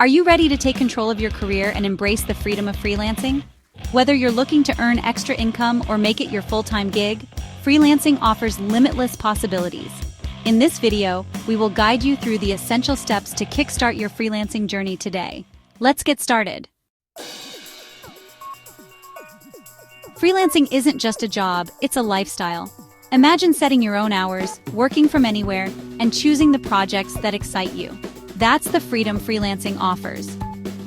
Are you ready to take control of your career and embrace the freedom of freelancing? Whether you're looking to earn extra income or make it your full-time gig, freelancing offers limitless possibilities. In this video, we will guide you through the essential steps to kickstart your freelancing journey today. Let's get started. Freelancing isn't just a job, it's a lifestyle. Imagine setting your own hours, working from anywhere, and choosing the projects that excite you. That's the freedom freelancing offers.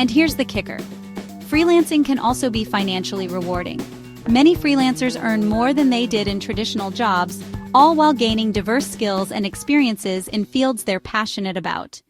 And here's the kicker. Freelancing can also be financially rewarding. Many freelancers earn more than they did in traditional jobs, all while gaining diverse skills and experiences in fields they're passionate about.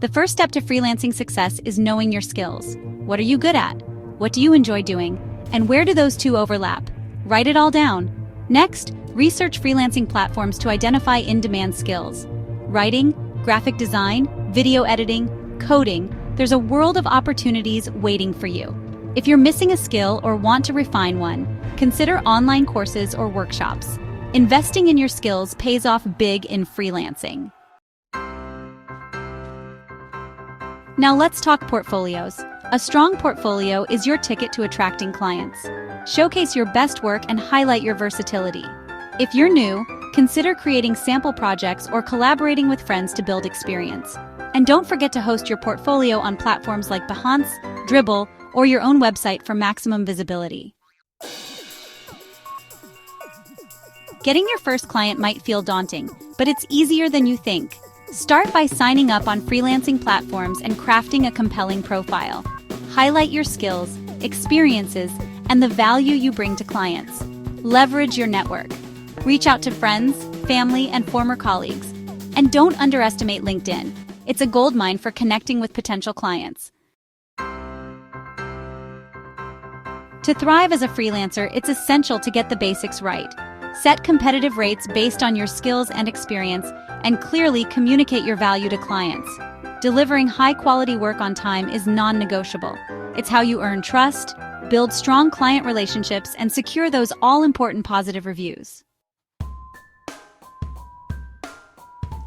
The first step to freelancing success is knowing your skills. What are you good at? What do you enjoy doing? And where do those two overlap? Write it all down. Next, research freelancing platforms to identify in-demand skills. Writing, graphic design, video editing, coding, there's a world of opportunities waiting for you. If you're missing a skill or want to refine one, consider online courses or workshops. Investing in your skills pays off big in freelancing. Now let's talk portfolios. A strong portfolio is your ticket to attracting clients. Showcase your best work and highlight your versatility. If you're new, consider creating sample projects or collaborating with friends to build experience. And don't forget to host your portfolio on platforms like Behance, Dribbble, or your own website for maximum visibility. Getting your first client might feel daunting, but it's easier than you think. Start by signing up on freelancing platforms and crafting a compelling profile. Highlight your skills, experiences, and the value you bring to clients. Leverage your network. Reach out to friends, family, and former colleagues. And don't underestimate LinkedIn. It's a goldmine for connecting with potential clients. To thrive as a freelancer, it's essential to get the basics right. Set competitive rates based on your skills and experience, and clearly communicate your value to clients. Delivering high-quality work on time is non-negotiable. It's how you earn trust, build strong client relationships, and secure those all-important positive reviews.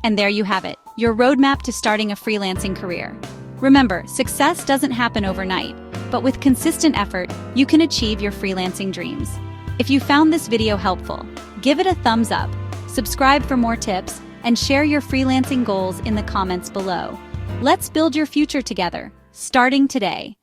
And there you have it, your roadmap to starting a freelancing career. Remember, success doesn't happen overnight, but with consistent effort, you can achieve your freelancing dreams. If you found this video helpful, give it a thumbs up, subscribe for more tips, and share your freelancing goals in the comments below. Let's build your future together, starting today.